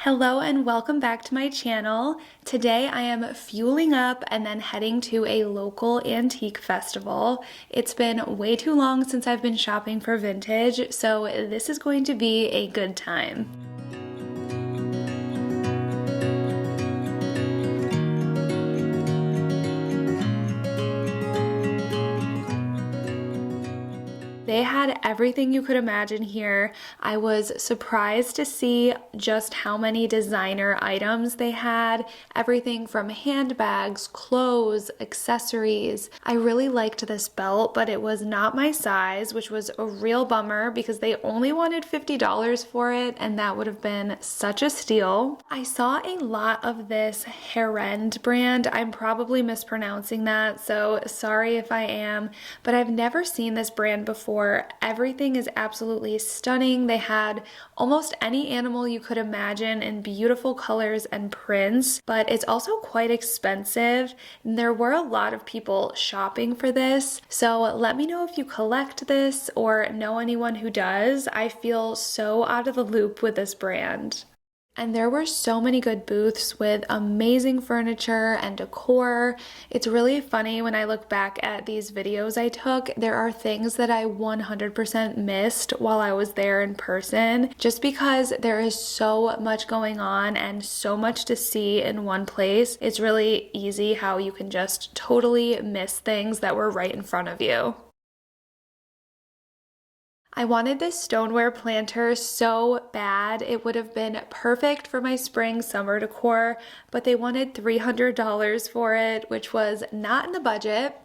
Hello and welcome back to my channel. Today I am fueling up and then heading to a local antique festival. It's been way too long since I've been shopping for vintage, so this is going to be a good time. They had everything you could imagine here. I was surprised to see just how many designer items they had. Everything from handbags, clothes, accessories. I really liked this belt, but it was not my size, which was a real bummer because they only wanted $50 for it, and that would have been such a steal. I saw a lot of this Herend brand. I'm probably mispronouncing that, so sorry if I am, but I've never seen this brand before. Everything is absolutely stunning. They had almost any animal you could imagine in beautiful colors and prints, but it's also quite expensive. And there were a lot of people shopping for this. So let me know if you collect this or know anyone who does. I feel so out of the loop with this brand. And there were so many good booths with amazing furniture and decor. It's really funny when I look back at these videos I took, there are things that I 100% missed while I was there in person, just because there is so much going on and so much to see in one place. It's really easy how you can just totally miss things that were right in front of you. I wanted this stoneware planter so bad. It would have been perfect for my spring summer decor, but they wanted $300 for it, which was not in the budget.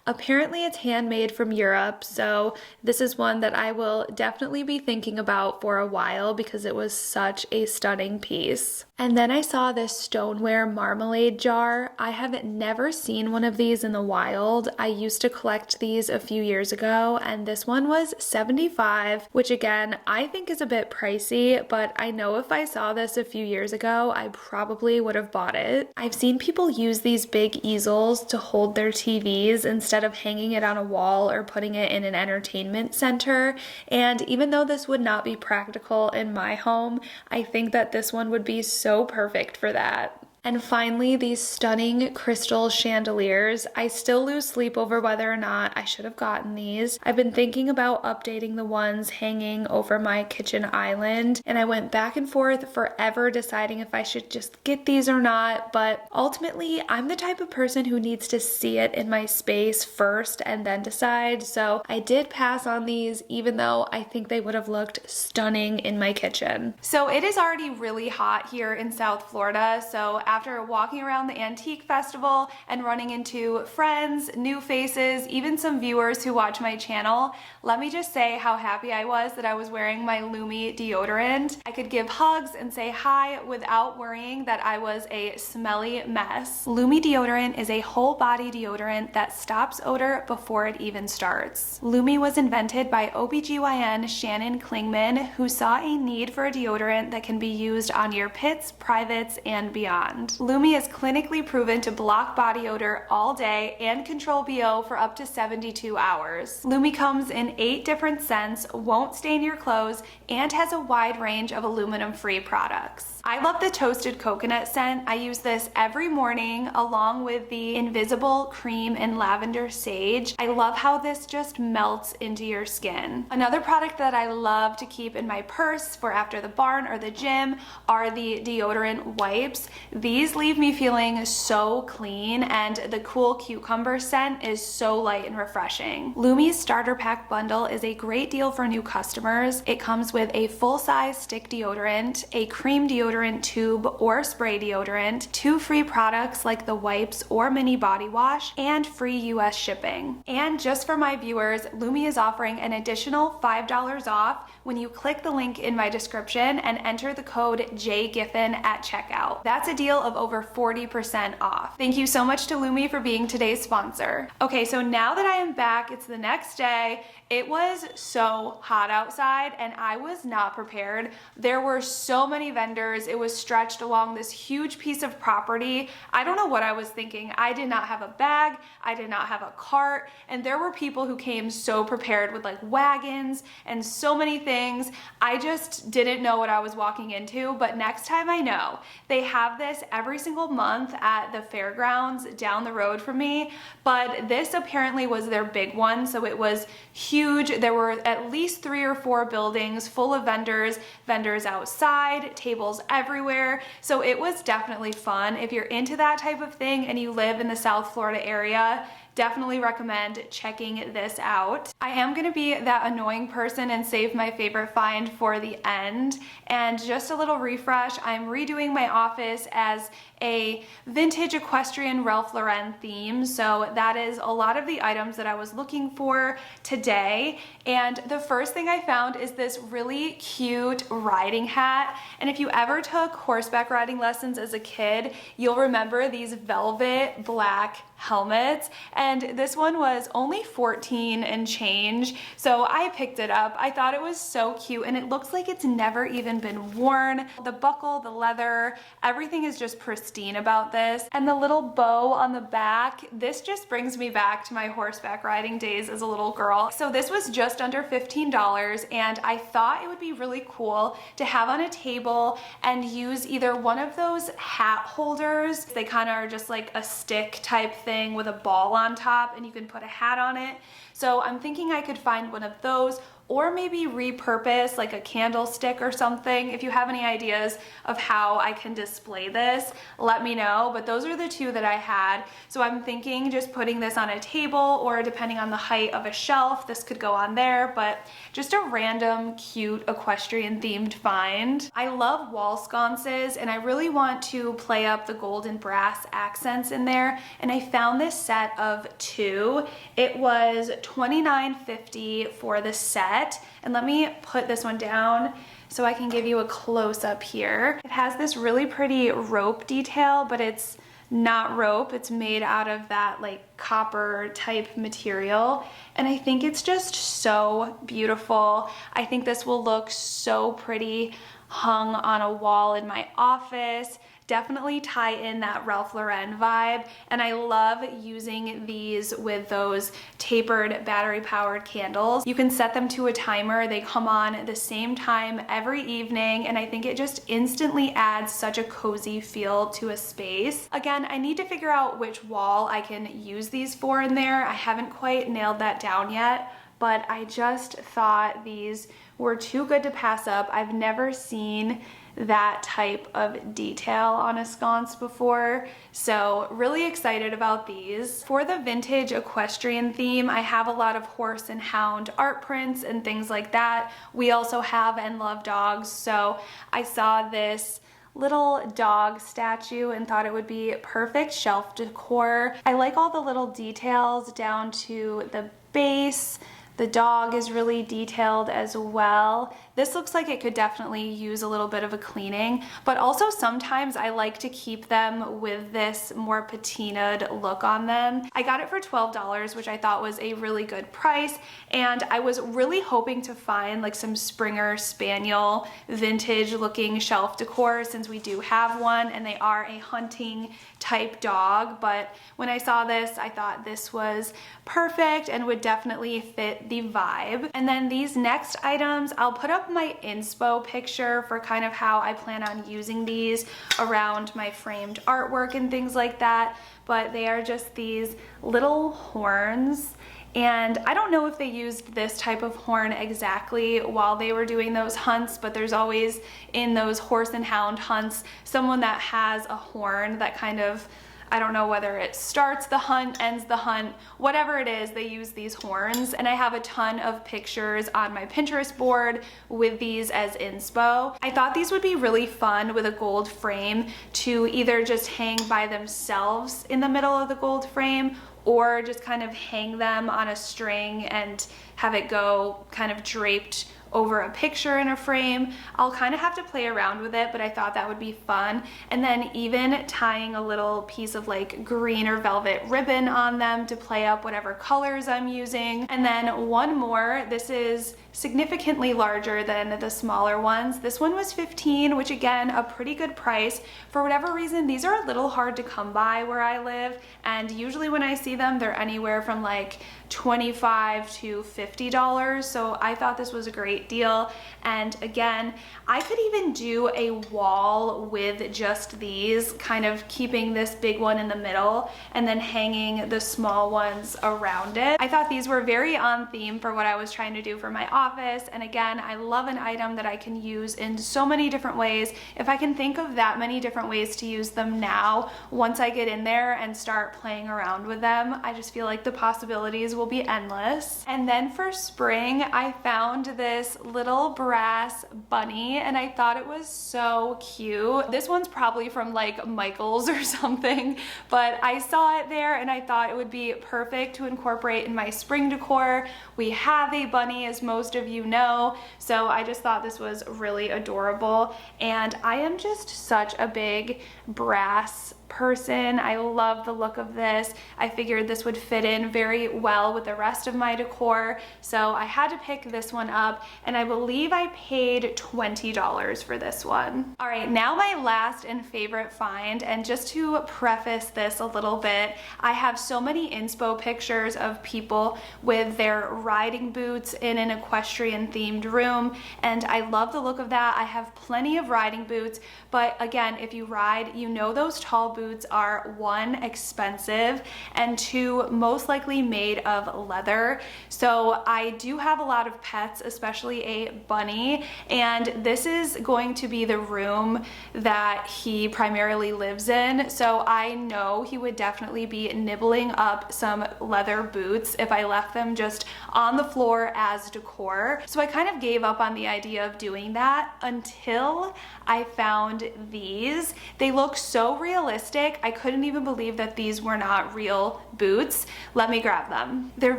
Apparently it's handmade from Europe, so this is one that I will definitely be thinking about for a while because it was such a stunning piece. And then I saw this stoneware marmalade jar. I have never seen one of these in the wild. I used to collect these a few years ago, and this one was $75, which again, I think is a bit pricey, but I know if I saw this a few years ago, I probably would have bought it. I've seen people use these big easels to hold their TVs instead of hanging it on a wall or putting it in an entertainment center. And even though this would not be practical in my home, I think that this one would be so perfect for that. And finally, these stunning crystal chandeliers. I still lose sleep over whether or not I should have gotten these. I've been thinking about updating the ones hanging over my kitchen island, and I went back and forth forever deciding if I should just get these or not, but ultimately, I'm the type of person who needs to see it in my space first and then decide, so I did pass on these even though I think they would have looked stunning in my kitchen. So it is already really hot here in South Florida, so after walking around the antique festival and running into friends, new faces, even some viewers who watch my channel, let me just say how happy I was that I was wearing my Lume deodorant. I could give hugs and say hi without worrying that I was a smelly mess. Lume deodorant is a whole body deodorant that stops odor before it even starts. Lume was invented by OBGYN Shannon Klingman, who saw a need for a deodorant that can be used on your pits, privates, and beyond. Lume is clinically proven to block body odor all day and control BO for up to 72 hours. Lume comes in 8 different scents, won't stain your clothes, and has a wide range of aluminum-free products. I love the toasted coconut scent. I use this every morning along with the invisible cream and lavender sage. I love how this just melts into your skin. Another product that I love to keep in my purse for after the barn or the gym are the deodorant wipes. These leave me feeling so clean, and the cool cucumber scent is so light and refreshing. Lume's starter pack bundle is a great deal for new customers. It comes with a full-size stick deodorant, a cream deodorant tube or spray deodorant, 2 free products like the wipes or mini body wash, and free US shipping. And just for my viewers, Lume is offering an additional $5 off when you click the link in my description and enter the code JGiffen at checkout. That's a deal of over 40% off. Thank you so much to Lume for being today's sponsor. Okay, so now that I am back, it's the next day. It was so hot outside and I was not prepared. There were so many vendors. It was stretched along this huge piece of property. I don't know what I was thinking. I did not have a bag. I did not have a cart. And there were people who came so prepared with like wagons and so many things things. I just didn't know what I was walking into, but next time I know. They have this every single month at the fairgrounds down the road from me, but this apparently was their big one, so it was huge. There were at least 3 or 4 buildings full of vendors outside, tables everywhere, so it was definitely fun. If you're into that type of thing and you live in the South Florida area, definitely recommend checking this out. I am gonna be that annoying person and save my favorite find for the end. And just a little refresh, I'm redoing my office as a vintage equestrian Ralph Lauren theme. So that is a lot of the items that I was looking for today. And the first thing I found is this really cute riding hat. And if you ever took horseback riding lessons as a kid, you'll remember these velvet black helmets, and this one was only 14 and change, so I picked it up. I thought it was so cute, and it looks like it's never even been worn. The buckle, the leather, everything is just pristine about this, and the little bow on the back, this just brings me back to my horseback riding days as a little girl. So this was just under $15, and I thought it would be really cool to have on a table and use either one of those hat holders. They kind of are just like a stick type thing with a ball on top, and you can put a hat on it. So I'm thinking I could find one of those, or maybe repurpose like a candlestick or something. If you have any ideas of how I can display this, let me know. But those are the two that I had. So I'm thinking just putting this on a table, or depending on the height of a shelf, this could go on there, but just a random cute equestrian themed find. I love wall sconces, and I really want to play up the gold and brass accents in there. And I found this set of 2. It was $29.50 for the set. And let me put this one down so I can give you a close-up here. It has this really pretty rope detail, but it's not rope. It's made out of that like copper type material. And I think it's just so beautiful. I think this will look so pretty hung on a wall in my office. Definitely tie in that Ralph Lauren vibe, and I love using these with those tapered battery powered candles. You can set them to a timer. They come on at the same time every evening, and I think it just instantly adds such a cozy feel to a space. Again, I need to figure out which wall I can use these for in there. I haven't quite nailed that down yet, but I just thought these were too good to pass up. I've never seen that type of detail on a sconce before, so really excited about these. For the vintage equestrian theme, I have a lot of horse and hound art prints and things like that. We also have and love dogs, so I saw this little dog statue and thought it would be perfect shelf decor. I like all the little details down to the base. The dog is really detailed as well. This looks like it could definitely use a little bit of a cleaning, but also sometimes I like to keep them with this more patinaed look on them. I got it for $12, which I thought was a really good price, and I was really hoping to find like some Springer Spaniel vintage looking shelf decor, since we do have one and they are a hunting type dog. But when I saw this, I thought this was perfect and would definitely fit the vibe. And then these next items, I'll put up my inspo picture for kind of how I plan on using these around my framed artwork and things like that. But they are just these little horns, and I don't know if they used this type of horn exactly while they were doing those hunts, but there's always in those horse and hound hunts someone that has a horn that kind of, I don't know whether it starts the hunt, ends the hunt, whatever it is, they use these horns. And I have a ton of pictures on my Pinterest board with these as inspo. I thought these would be really fun with a gold frame to either just hang by themselves in the middle of the gold frame, or just kind of hang them on a string and have it go kind of draped over a picture in a frame. I'll kind of have to play around with it, but I thought that would be fun. And then even tying a little piece of like green or velvet ribbon on them to play up whatever colors I'm using. And then one more, this is significantly larger than the smaller ones. This one was $15, which again, a pretty good price. For whatever reason, these are a little hard to come by where I live, and usually when I see them, they're anywhere from like $25 to $50, so I thought this was a great great deal. And again, I could even do a wall with just these, kind of keeping this big one in the middle and then hanging the small ones around it. I thought these were very on theme for what I was trying to do for my office. And again, I love an item that I can use in so many different ways. If I can think of that many different ways to use them now, once I get in there and start playing around with them, I just feel like the possibilities will be endless. And then for spring, I found this little brass bunny and I thought it was so cute. This one's probably from like Michael's or something, but I saw it there and I thought it would be perfect to incorporate in my spring decor. We have a bunny, as most of you know, so I just thought this was really adorable. And I am just such a big brass person. I love the look of this. I figured this would fit in very well with the rest of my decor, so I had to pick this one up, and I believe I paid $20 for this one. All right, now my last and favorite find, and just to preface this a little bit, I have so many inspo pictures of people with their riding boots in an equestrian themed room, and I love the look of that. I have plenty of riding boots, but again, if you ride, you know those tall boots are, one, expensive, and two, most likely made of leather. So I do have a lot of pets, especially a bunny, and this is going to be the room that he primarily lives in. So I know he would definitely be nibbling up some leather boots if I left them just on the floor as decor. So I kind of gave up on the idea of doing that until I found these. They look so realistic. I couldn't even believe that these were not real boots. Let me grab them. They're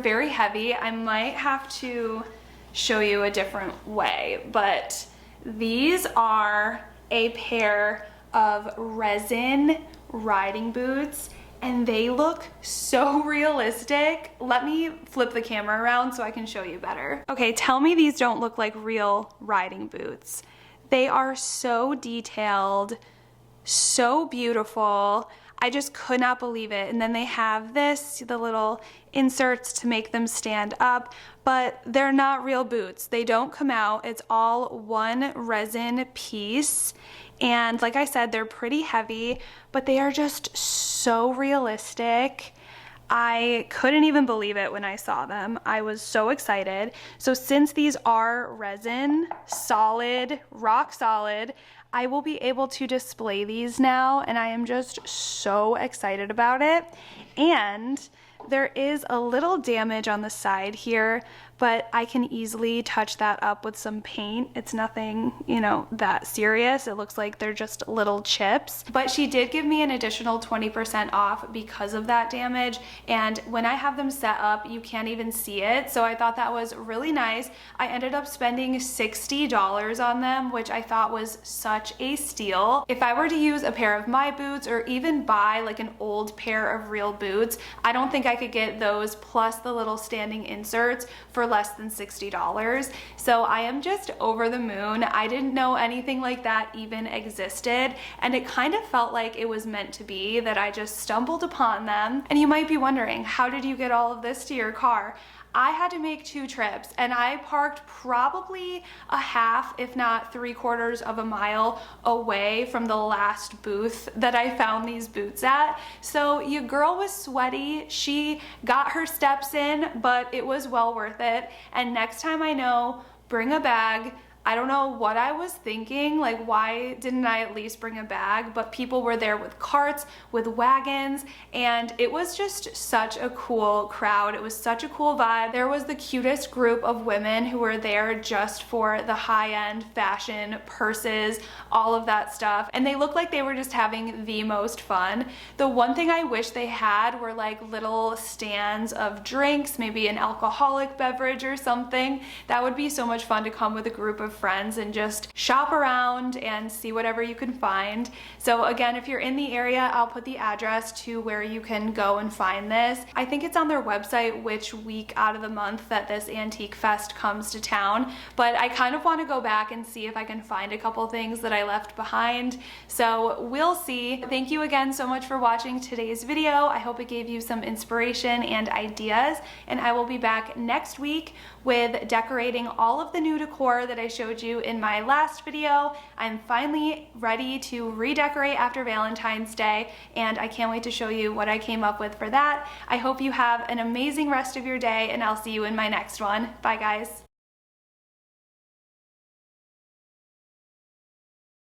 very heavy. I might have to show you a different way, but these are a pair of resin riding boots and they look so realistic. Let me flip the camera around so I can show you better. Okay, tell me these don't look like real riding boots. They are so detailed, so beautiful. I just could not believe it. And then they have this, the little inserts to make them stand up, but they're not real boots. They don't come out. It's all one resin piece. And like I said, they're pretty heavy, but they are just so realistic. I couldn't even believe it when I saw them. I was so excited. So since these are resin, solid, rock solid, I will be able to display these now, and I am just so excited about it. And there is a little damage on the side here, but I can easily touch that up with some paint. It's nothing, you know, that serious. It looks like they're just little chips. But she did give me an additional 20% off because of that damage. And when I have them set up, you can't even see it. So I thought that was really nice. I ended up spending $60 on them, which I thought was such a steal. If I were to use a pair of my boots or even buy like an old pair of real boots, I don't think I could get those plus the little standing inserts for less than $60. So I am just over the moon. I didn't know anything like that even existed, and it kind of felt like it was meant to be, that I just stumbled upon them. And you might be wondering, how did you get all of this to your car? I had to make 2 trips, and I parked probably a half, if not 3/4 of a mile away from the last booth that I found these boots at. So your girl was sweaty. She got her steps in, but it was well worth it. And next time I know, bring a bag. I don't know what I was thinking, like why didn't I at least bring a bag? But people were there with carts, with wagons, and it was just such a cool crowd. It was such a cool vibe. There was the cutest group of women who were there just for the high-end fashion, purses, all of that stuff, and they looked like they were just having the most fun. The one thing I wish they had were like little stands of drinks, maybe an alcoholic beverage or something. That would be so much fun to come with a group of of friends and just shop around and see whatever you can find. So again, if you're in the area, I'll put the address to where you can go and find this. I think it's on their website which week out of the month that this Antique Fest comes to town, but I kind of want to go back and see if I can find a couple things that I left behind. So we'll see. Thank you again so much for watching today's video. I hope it gave you some inspiration and ideas, and I will be back next week with decorating all of the new decor that I showed you in my last video. I'm finally ready to redecorate after Valentine's Day, and I can't wait to show you what I came up with for that. I hope you have an amazing rest of your day, and I'll see you in my next one. Bye guys.